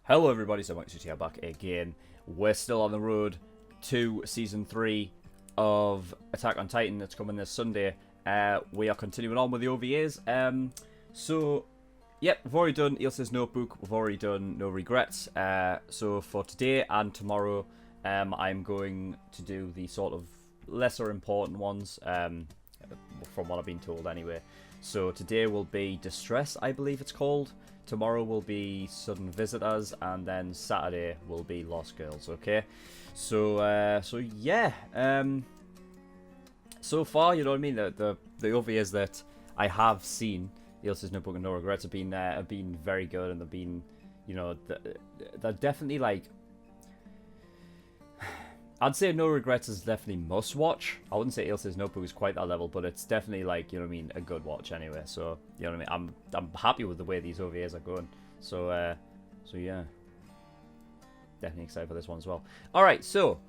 Hello everybody, SirMonkeySuit here back again. We're still on the road to Season 3 of Attack on Titan that's coming this Sunday. We are continuing on with the OVAs. Yep, we've already done Ilse's Notebook, we've already done No Regrets. So for today and tomorrow, I'm going to do the sort of lesser important ones, from what I've been told anyway. So today will be Distress, I believe it's called. Tomorrow will be Sudden Visitors, and then Saturday will be Lost Girls. Okay, so yeah. So far, you know what I mean. The OVAs that I have seen, Ilse's Notebook and No Regrets, have been very good, and they've been, you know, they're definitely like. I'd say No Regrets is definitely must watch. I wouldn't say Ilse's Notebook is quite that level, but it's definitely like, you know what I mean, a good watch anyway. So, you know what I mean, I'm happy with the way these OVAs are going. So yeah. Definitely excited for this one as well. Alright, so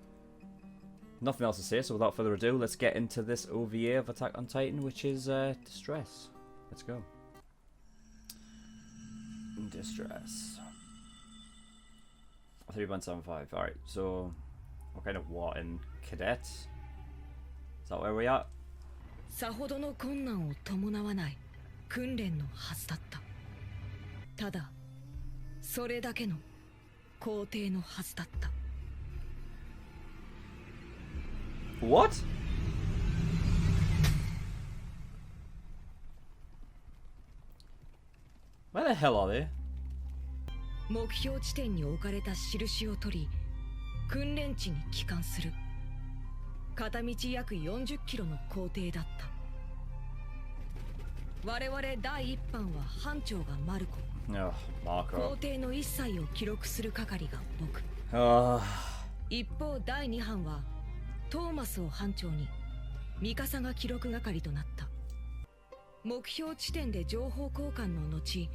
nothing else to say, so without further ado, let's get into this OVA of Attack on Titan, which is Distress. Let's go. Distress. 3.75. Alright, so what kind of what in cadets? Is that where we at? さほどの困難を伴わない訓練のはずだった。ただそれだけの工程のはずだった。 What? Where the hell are they? 目標地点に置かれた印を取り訓練地に帰還する。片道約40キロの工程だった。我々第一班は班長がマルコ。工程の一切を記録する係が僕。一方第二班はトーマスを班長にミカサが記録係となった。目標地点で情報交換の後、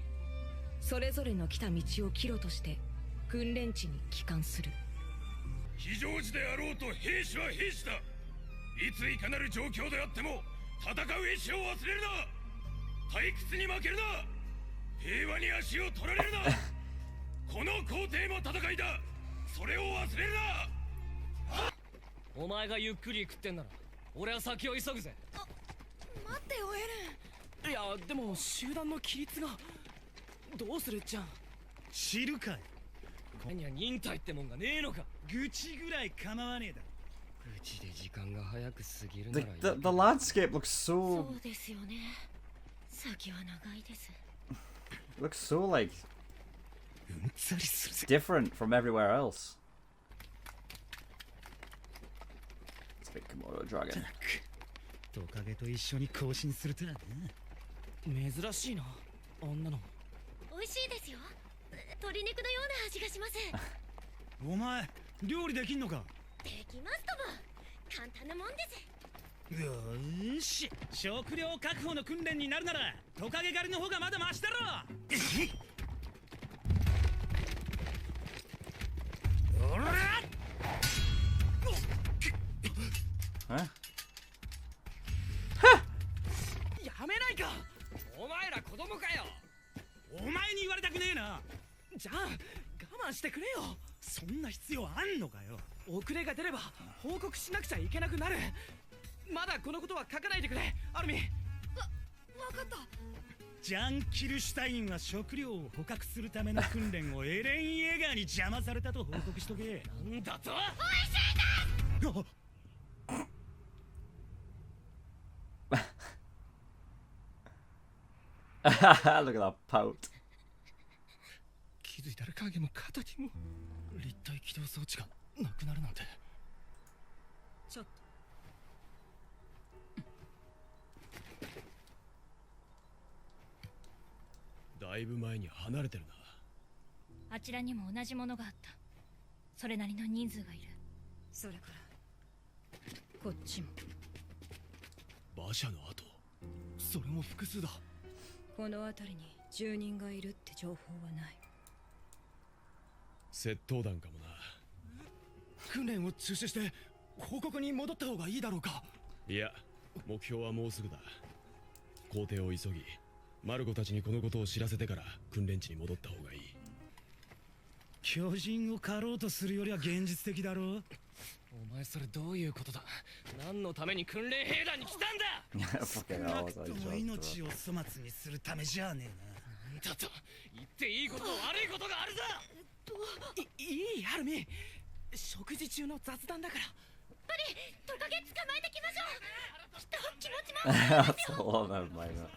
それぞれの来た道を帰路として訓練地に帰還する。非常時であろうと兵士は兵士だ。いついかなる状況であっても戦う意志を忘れるな。退屈に負けるな。平和に足を取られるな。この皇帝も戦いだ。それを忘れるな。お前がゆっくり行くってんなら俺は先を急ぐぜ。待ってよエレン。いやでも集団の規律がどうするっちゃん。知るかい。これには忍耐ってもんがねえのか。愚痴ぐらい構わねえだ。愚痴で時間が早く過ぎるならいい。 The landscape looks そうですよね。先は長いです。looks so like うんざりするぜ。 different from everywhere else. It's a big Komodo dragon. トカゲと一緒に行進するとはな。珍しいなあんなの。美味しいですよ。鶏肉のような味がします。お前料理できんのか。できますとも。簡単なもんです。よーし、食料確保の訓練になるならトカゲ狩りの方がまだマシだろ。おらっ。Huh? やめないか。お前ら子供かよ。お前に言われたくねえな。じゃあ我慢してくれよ。そんな必要あんのかよ。遅れが出れば報告しなくちゃいけなくなる。まだこのことは書かないでくれアルミ。わかった。ジャン・キルシュタインは食料を捕獲するための訓練をエレン・イェガーに邪魔されたと報告しとけ。なんだと。おいしいだ。 Look at that pout. 気づいたら影も形も立体起動装置がなくなるなんて。ちょっと。だいぶ前に離れてるな。あちらにも同じものがあった。それなりの人数がいる。それからこっちも。馬車の後。それも複数だ。この辺りに住人がいるって情報はない。窃盗団かもな。訓練を中止して報告に戻った方がいいだろうか。いや、目標はもうすぐだ。工程を急ぎマルコたちにこのことを知らせてから訓練地に戻った方がいい。巨人を狩ろうとするよりは現実的だろう。お前それどういうことだ。何のために訓練兵団に来たんだ。少なくとも命を粗末にするためじゃねえな。だと言っていいことと悪いことがあるぞ。いいハルミ、食事中の雑談だから。やっぱりトカゲ捕まえてきましょう。きっと気持ちもわかるんですよ。そうなんだよ。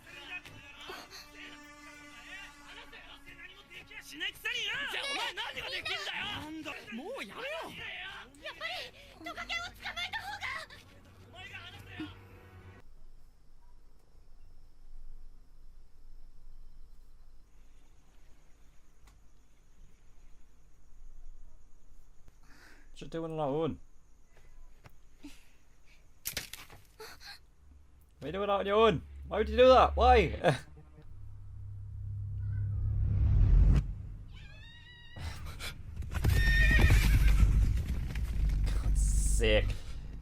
しないくせによ。じゃあお前何ができんだよ。なんだもうやめよう。やっぱりトカゲを捕まえた方が。Should do it on our own. Why do it out on your own? Why would you do that? Why? God's sake.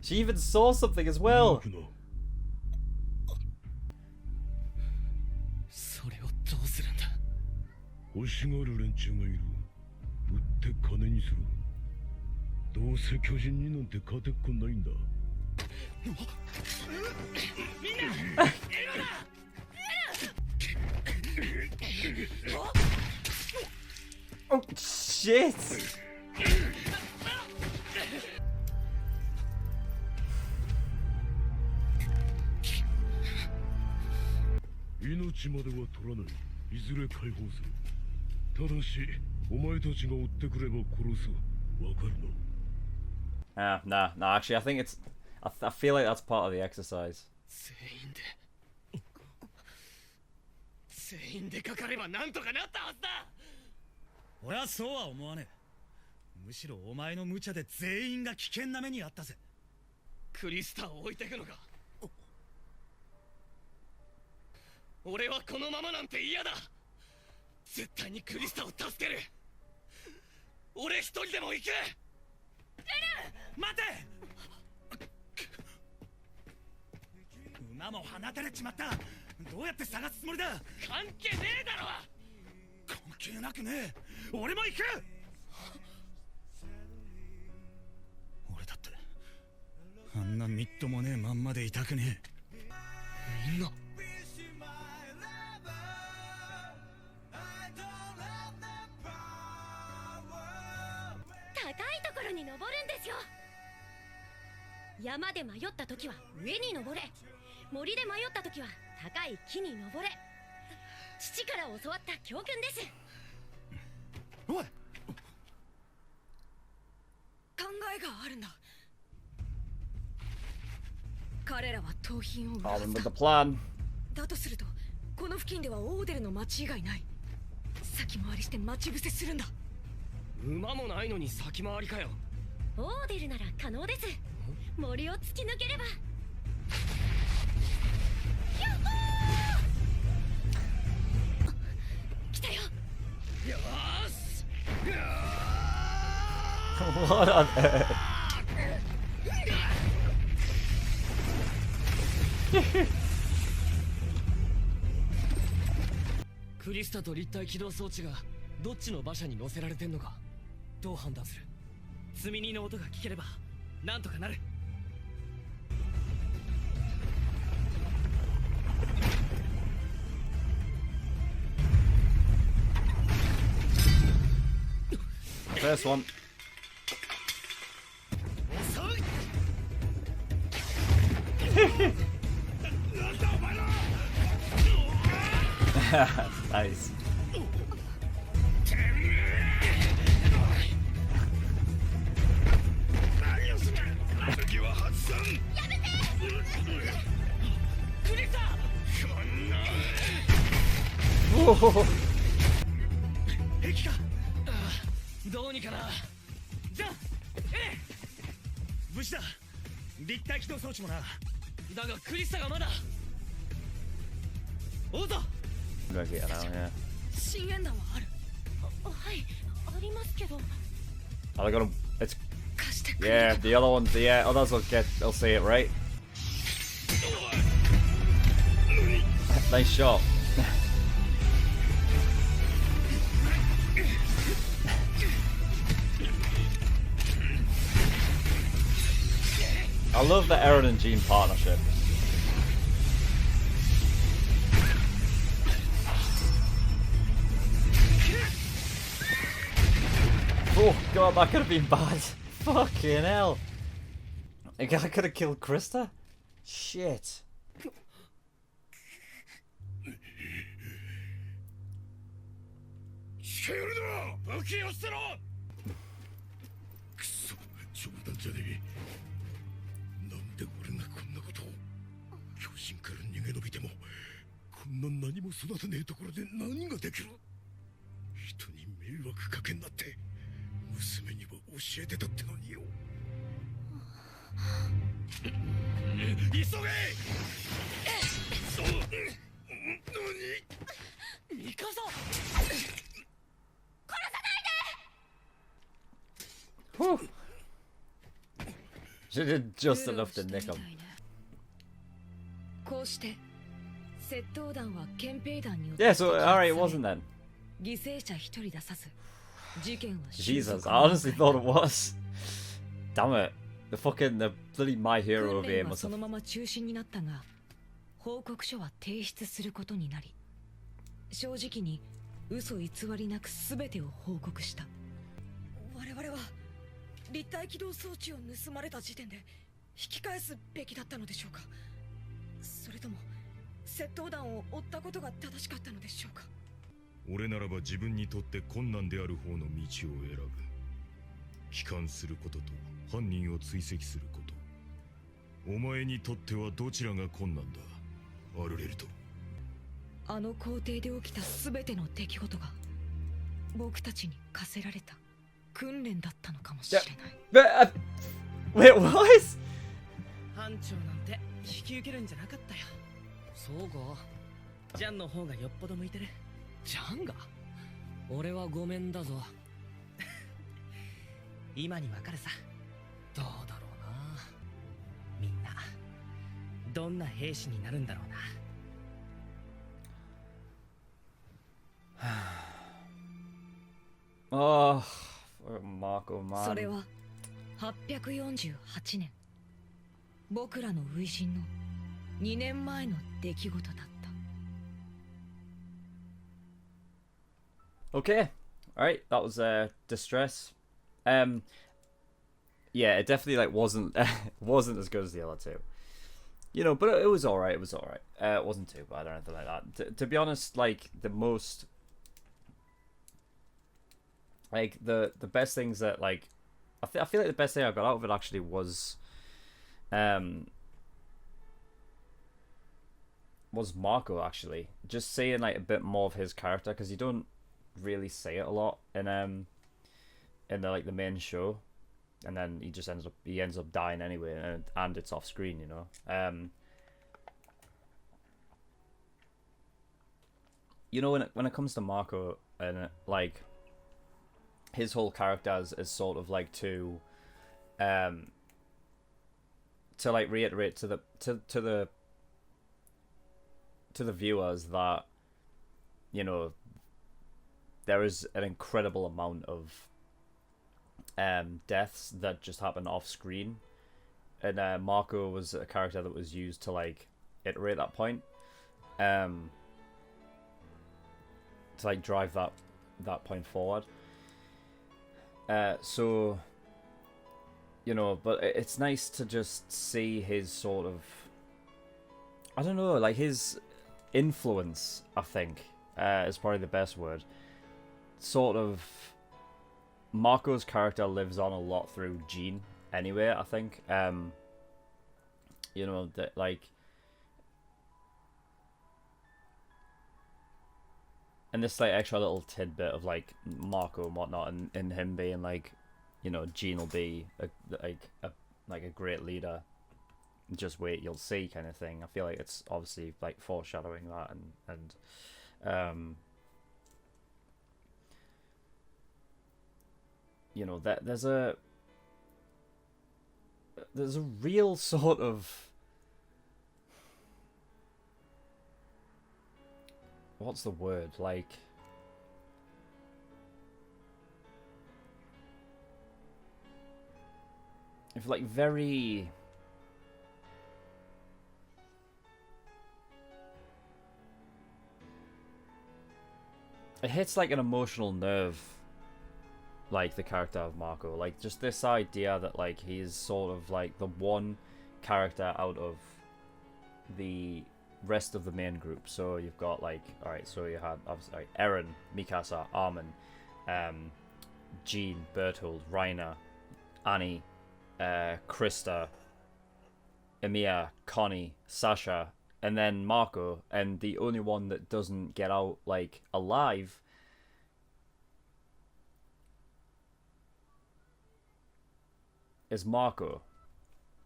She even saw something as well. それをどうするんだ。欲しがる連中がいる。売って金にする。どうせ巨人になんて勝てっこないんだ。みんな、Oh shit! 命までは取らない。いずれ解放する。ただしお前たちが追ってくれば殺す。わかるな。Nah. Actually, I think it's. I feel like that's part of the exercise. 全員でかかればなんとかなったはずだ。俺はそうは思わねえ。むしろお前の無茶で全員が危険な目にあったぜ。クリスタを置いてくのか。俺はこのままなんて嫌だ。絶対にクリスタを助ける。俺一人でも行く。待て。馬も放たれちまった。どうやって探すつもりだ。関係ねえだろ。関係なくねえ。俺も行く。俺だってあんなみっともねえまんまでいたくねえ。みんな高いところに登るんですよ。山で迷った時は上に登れ、森で迷った時は高い木に登れ。父から教わった教訓です。おい、考えがあるんだ。彼らは盗品を売ら All せ in with た。 the plan. だとするとこの付近ではオーデルの町以外ない。先回りして待ち伏せするんだ。馬もないのに先回りかよ。オーデルなら可能です。森を突き抜ければ。来たよ。よーし。What on earth? クリスタと立体起動装置がどっちの馬車に乗せられてんのかどう判断する。積み荷の音が聞ければなんとかなる。First one. Nice. Whoa. 駅か。どうにかな。じゃあ無事だ。立体起動装置もな。だがクリスタがまだ。オート。 I'm gonna get it out, yeah. 深淵弾はある。はい、ありますけど。 Oh, they got 'em. It's 貸してくれ。 yeah. The other ones, yeah. Others will get. They'll see it, right? Nice shot. I love the Eren and Jean partnership. Oh god, that could have been bad. Fucking hell. I could have killed Krista? Shit. Whew. She did just enough to nick him. Yeah, so alright, it wasn't then. Jesus, I honestly thought it was. Damn it. The bloody My Hero OVA must have... 報告書は提出することになり、正直に嘘偽りなく全てを報告した。我々は立体起動装置を盗まれた時点で引き返すべきだったのでしょうか。それとも窃盗団を追ったことが正しかったのでしょうか。俺ならば自分にとって困難である方の道を選ぶ。帰還することと犯人を追跡すること。お前にとってはどちらが困難だ、アルレルト。あの校庭で起きた全ての出来事が僕たちに課せられた訓練だったのかもしれない。Wait, what? 班長なんて引き受けるんじゃなかったよ。そうか。ジャンの方がよっぽど向いてる。ジャンが？俺はごめんだぞ。今にわかるさ。どうだろうな。みんなどんな兵士になるんだろうな。Oh, Marco, man. それは848年、僕らの初陣の2年前の出来事だった。Okay, alright, that was Distress. Yeah, it definitely like wasn't as good as the other two. You know, but it was alright, it was alright. It wasn't too bad or anything like that. To be honest, like the most... Like the best things that like I feel like the best thing I got out of it actually was Marco, actually. Just seeing like a bit more of his character, because you don't really say it a lot in the like the main show, and then he just ends up dying anyway, and it's off screen, you know. You know, when it comes to Marco and like his whole character is sort of like to like reiterate to the viewers that, you know, there is an incredible amount of deaths that just happen off screen, and Marco was a character that was used to like iterate that point, to like drive that point forward. So, you know, but it's nice to just see his sort of, I don't know, like his influence, I think, is probably the best word. Sort of, Marco's character lives on a lot through Jean, anyway, I think. You know, that like, and this like extra little tidbit of like Marco and whatnot, and him being like, you know, Jean will be a great leader. Just wait, you'll see, kind of thing. I feel like it's obviously like foreshadowing that, and you know, that there's a real sort of, what's the word, like, if like very it hits like an emotional nerve, like the character of Marco. Like just this idea that like he's sort of like the one character out of the rest of the main group. So you've got like, alright, so you had obviously like Eren, Mikasa, Armin, Jean, Berthold, Reiner, Annie, Krista, Emilia, Connie, Sasha, and then Marco, and the only one that doesn't get out like alive is Marco.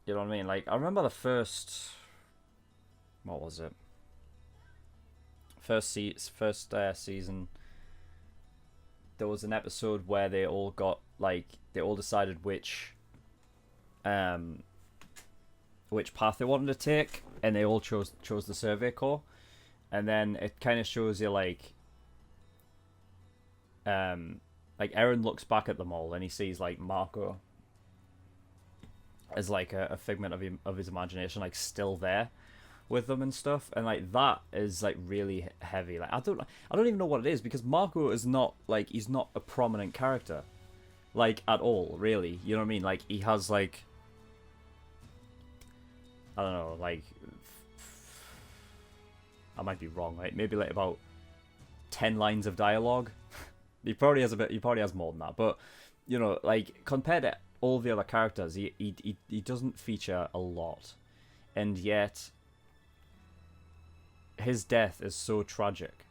You know what I mean? Like I remember the first, what was it? First season. There was an episode where they all got like they all decided which path they wanted to take, and they all chose the Survey Corps, and then it kind of shows you like Eren looks back at them all and he sees like Marco as like a figment of his imagination, like still there with them and stuff, and like that is like really heavy. Like I don't even know what it is, because Marco is not like, he's not a prominent character like at all, really. You know what I mean? Like he has like, I don't know, like I might be wrong, right? Maybe like about 10 lines of dialogue. He probably has more than that, but you know, like compared to all the other characters, he doesn't feature a lot, and yet his death is so tragic.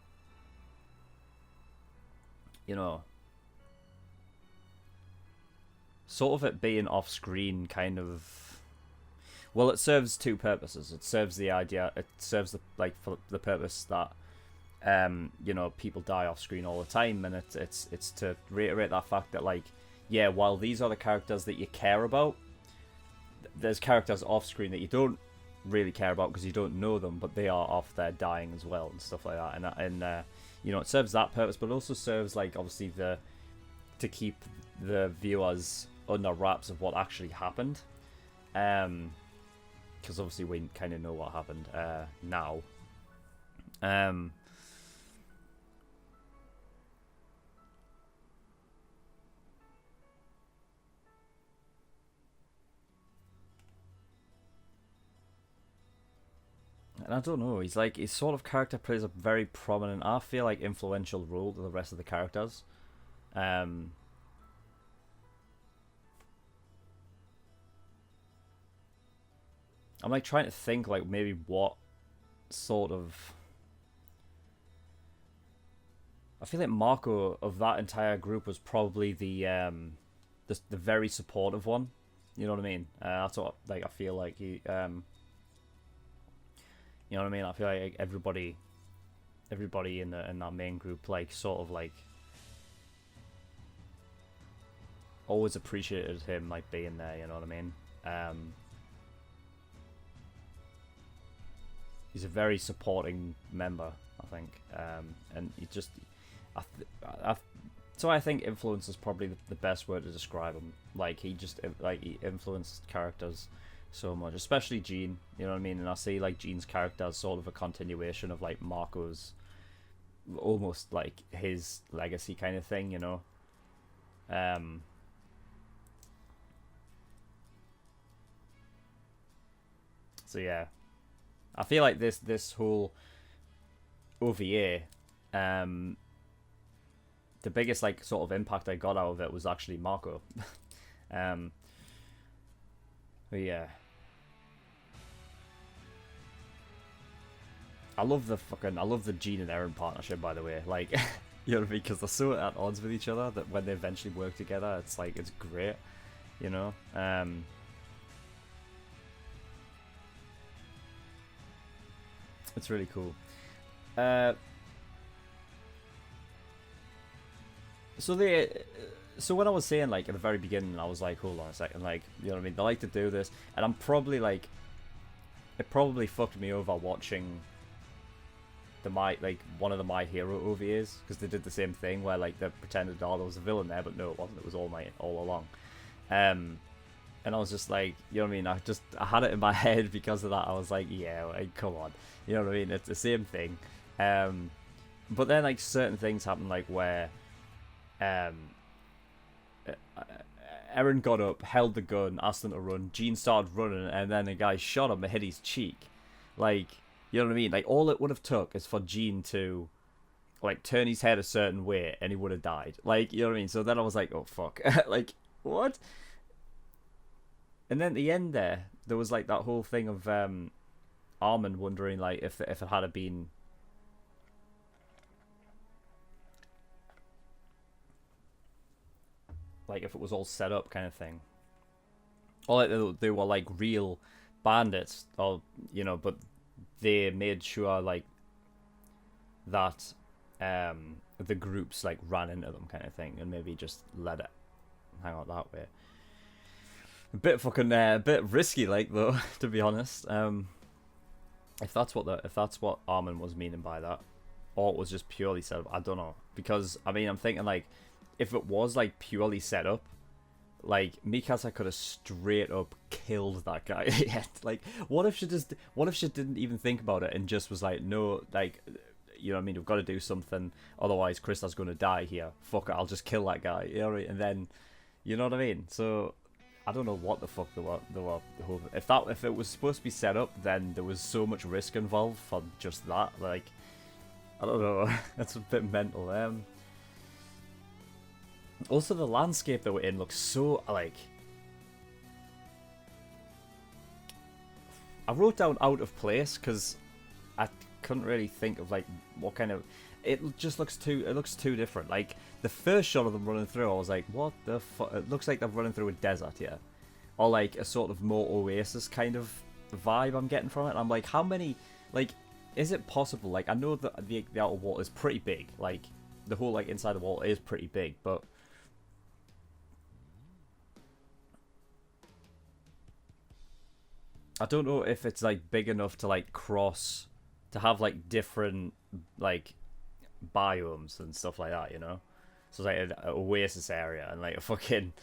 You know, sort of it being off screen kind of, well, it serves two purposes. It serves the idea, it serves the for the purpose that you know, people die off screen all the time, and it's to reiterate that fact that like, yeah, while these are the characters that you care about, there's characters off screen that you don't really care about because you don't know them, but they are off there dying as well and stuff like that. And you know, it serves that purpose, but it also serves like obviously to keep the viewers under wraps of what actually happened, because obviously we kind of know what happened now. And I don't know, he's like, his sort of character plays a very prominent, I feel like, influential role to the rest of the characters. I'm like trying to think like maybe what sort of, I feel like Marco of that entire group was probably the very supportive one. You know what I mean? That's what like I feel like he you know what I mean? I feel like everybody in that main group like sort of like always appreciated him like being there. You know what I mean? He's a very supporting member, I think, and he just, so I think influence is probably the best word to describe him. Like he just like he influenced characters so much, especially Jean, you know what I mean? And I see like Jean's character as sort of a continuation of like Marco's, almost like his legacy kind of thing, you know. So yeah, I feel like this whole OVA, the biggest like sort of impact I got out of it was actually Marco. But yeah, I love the Jean and Eren partnership, by the way. Like, you know what I mean? Because they're so at odds with each other that when they eventually work together, it's like, it's great, you know. It's really cool. So when I was saying like at the very beginning, I was like, hold on a second, like, you know what I mean? They like to do this, and I'm probably like, it probably fucked me over watching one of the My Hero OVAs, because they did the same thing where like they pretended there was a villain there, but no, it wasn't. It was all along. And I was just like, you know what I mean? I had it in my head because of that. I was like, yeah, like, come on, you know what I mean? It's the same thing. but then like certain things happen, like where Eren got up, held the gun, asked him to run. Jean started running, and then a guy shot him and hit his cheek. Like, you know what I mean? Like, all it would have took is for Jean to, like, turn his head a certain way, and he would have died. Like, you know what I mean? So then I was like, oh, fuck. Like, what? And then at the end there was, like, that whole thing of Armin wondering, like, if it had been... like, if it was all set up kind of thing. Or like they were like real bandits, or, you know, but they made sure like that the groups like ran into them kind of thing, and maybe just let it hang out that way. A bit fucking a bit risky, like, though, to be honest. If that's what Armin was meaning by that, or it was just purely set up, I don't know. Because I mean, I'm thinking like, if it was like purely set up, like Mikasa could have straight up killed that guy. Like, what if she didn't even think about it and just was like, no, like, you know what I mean, we've got to do something, otherwise Krista's going to die here. Fuck it, I'll just kill that guy. You know what I mean? And then, you know what I mean? So I don't know what the fuck they were hoping. If it was supposed to be set up, then there was so much risk involved for just that. Like, I don't know. That's a bit mental. Also, the landscape that we're in looks so, like... I wrote down out of place, because I couldn't really think of, like, what kind of... It just looks too... It looks too different. Like, the first shot of them running through, I was like, what the fuck? It looks like they're running through a desert here. Or, like, a sort of more Oasis kind of vibe I'm getting from it. And I'm like, how many... Like, is it possible? Like, I know that the outer wall is pretty big. Like, the whole, like, inside the wall is pretty big, but... I don't know if it's like big enough to like cross, to have like different like biomes and stuff like that, you know. So it's like an oasis area and like a fucking,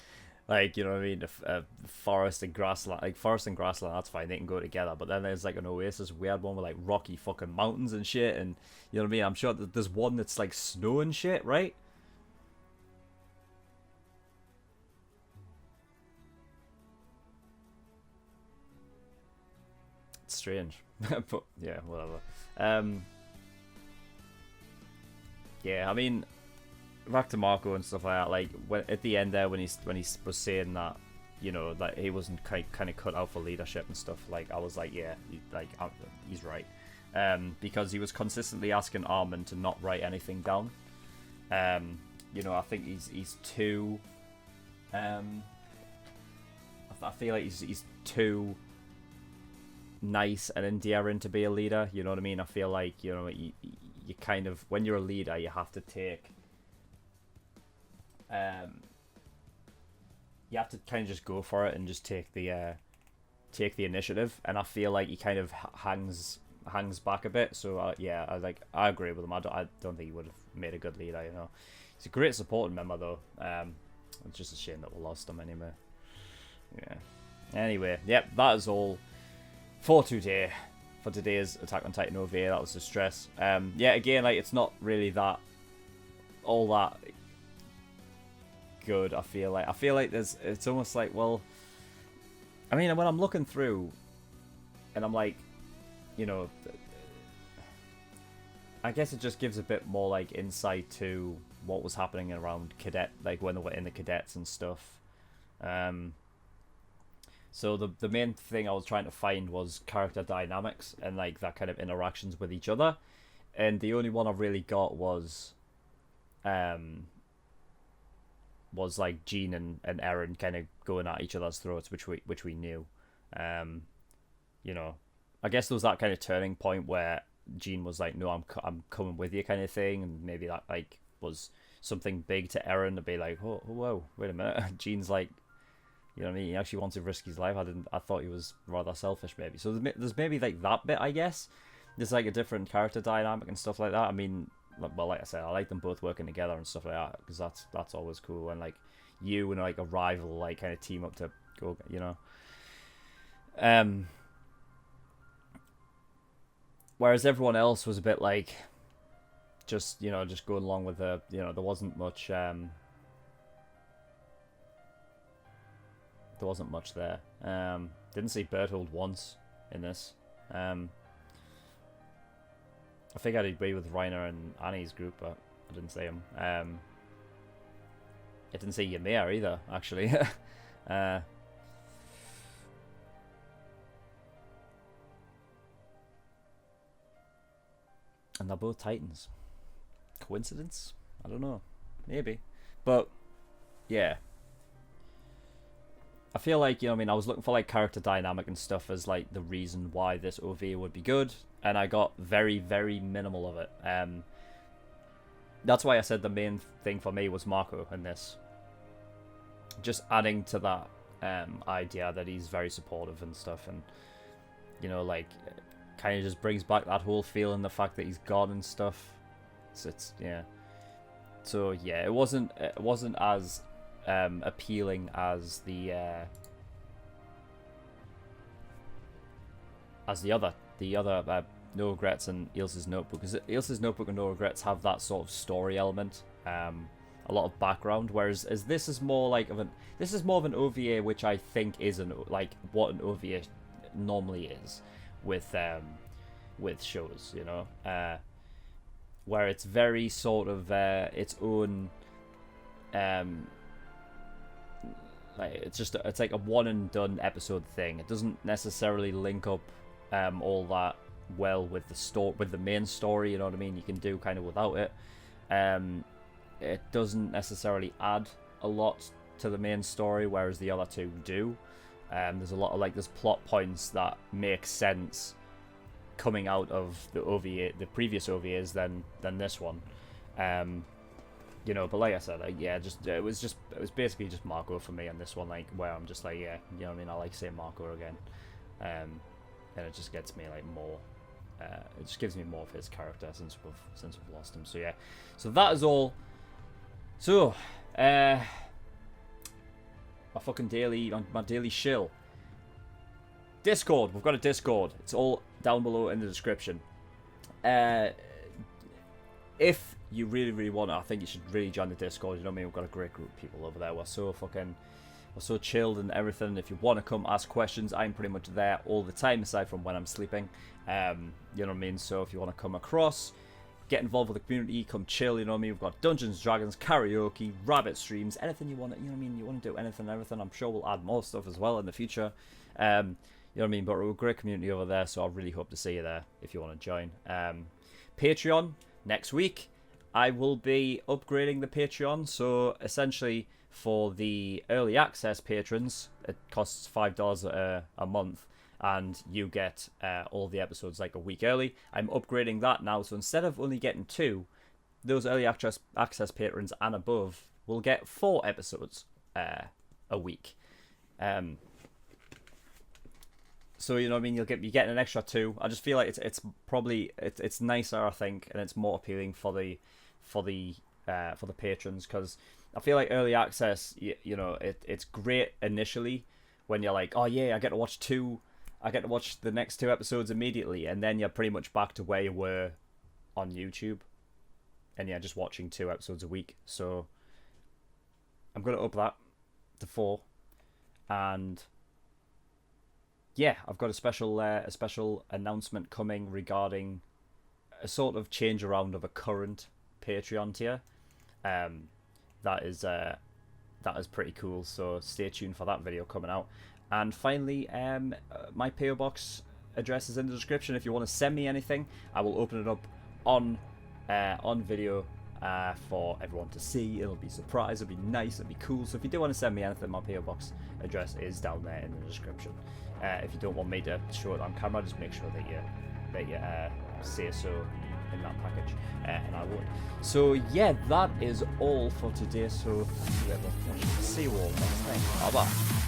like, you know what I mean, a forest and grassland. Like forest and grassland, that's fine, they can go together. But then there's like an oasis weird one with like rocky fucking mountains and shit, and you know what I mean. I'm sure that there's one that's like snow and shit, right? Strange. But yeah, whatever. Yeah, I mean, back to Marco and stuff like that. Like, when at the end there, when he was saying that, you know, that he wasn't kind of cut out for leadership and stuff, like, I was like, yeah, he's right. Because he was consistently asking Armin to not write anything down. You know, I think he's too. I feel like he's too nice and endearing to be a leader, you know what I mean? I feel like, you know, you kind of, when you're a leader, you have to take you have to kind of just go for it and just take the initiative, and I feel like he kind of hangs back a bit. So yeah, I agree with him. I don't think he would have made a good leader, you know. He's a great supporting member though. It's just a shame that we lost him anyway. Yeah. Anyway, yep, that is all for today, for today's Attack on Titan OVA. That was the stress. Yeah, again, like, it's not really all that good. I feel like it's almost like, well, I mean, when I'm looking through, and I'm like, you know, I guess it just gives a bit more like insight to what was happening around cadet, like when they were in the cadets and stuff. So the main thing I was trying to find was character dynamics and like that kind of interactions with each other, and the only one I really got was like Jean and Eren kind of going at each other's throats, which we knew. You know, I guess there was that kind of turning point where Jean was like, "No, I'm coming with you," kind of thing, and maybe that like was something big to Eren to be like, "Oh, whoa, wait a minute." Jean's like, you know what I mean? He actually wants to risk his life. I thought he was rather selfish, maybe. So there's maybe like that bit, I guess. There's like a different character dynamic and stuff like that. I mean, well, like I said, I like them both working together and stuff like that, because that's always cool. And like you and like a rival like kind of team up to go, you know. Whereas everyone else was a bit like, just, you know, just going along with the, you know, there wasn't much there. Didn't see Berthold once in this. I figured he'd be with Reiner and Annie's group, but I didn't see him. I didn't see Ymir either, actually. And they're both Titans. Coincidence? I don't know. Maybe. But, yeah. I feel like, you know what I mean, I was looking for like character dynamic and stuff as like the reason why this OVA would be good, and I got very, very minimal of it. That's why I said the main thing for me was Marco in this. Just adding to that idea that he's very supportive and stuff, and, you know, like, kind of just brings back that whole feeling, the fact that he's God and stuff. So it's yeah. So yeah, it wasn't as appealing as the other No Regrets and Ilse's Notebook, because Ilse's Notebook and No Regrets have that sort of story element, a lot of background, whereas this is more of an OVA, which I think is like what an OVA normally is with shows, you know, where it's very sort of its own. It's like a one and done episode thing. It doesn't necessarily link up all that well with the main story. You know what I mean? You can do kind of without it. It doesn't necessarily add a lot to the main story, whereas the other two do. There's a lot of there's plot points that make sense coming out of the OVA, the previous OVAs, than this one. You know, but like I said, it was basically just Marco for me on this one, like, where I'm just like, yeah, you know what I mean, I like saying Marco again, and it just gets me like more, it just gives me more of his character since we've lost him. So yeah, so that is all. So, my daily shill. Discord, we've got a Discord. It's all down below in the description. If you really, really want it, I think you should really join the Discord. You know what I mean? We've got a great group of people over there. We're so chilled and everything. If you want to come ask questions, I'm pretty much there all the time, aside from when I'm sleeping. You know what I mean? So if you want to come across, get involved with the community, come chill, you know what I mean? We've got Dungeons, Dragons, karaoke, rabbit streams, anything you want to, you know what I mean? You want to do anything, everything. I'm sure we'll add more stuff as well in the future. You know what I mean? But we're a great community over there, so I really hope to see you there if you want to join. Patreon, next week, I will be upgrading the Patreon. So essentially, for the early access patrons, it costs $5 a month, and you get all the episodes like a week early. I'm upgrading that now, so instead of only getting 2, those early access patrons and above will get 4 episodes a week. So you know what I mean, you're getting an extra 2. I just feel like it's probably it's nicer, I think, and it's more appealing for the patrons, because I feel like early access, you know, it's great initially when you're like, oh yeah, I get to watch the next 2 episodes immediately, and then you're pretty much back to where you were on YouTube, and yeah, just watching 2 episodes a week. So I'm gonna up that to 4, and yeah, I've got a special announcement coming regarding a sort of change around of a current Patreon tier. That is pretty cool, so stay tuned for that video coming out. And finally, my PO box address is in the description. If you want to send me anything, I will open it up on video for everyone to see. It'll be a surprise, it'll be nice, it'll be cool. So if you do want to send me anything, my PO box address is down there in the description. If you don't want me to show it on camera, just make sure that you say so in that package, and I would. So yeah, that is all for today. So see you all next time. Bye bye.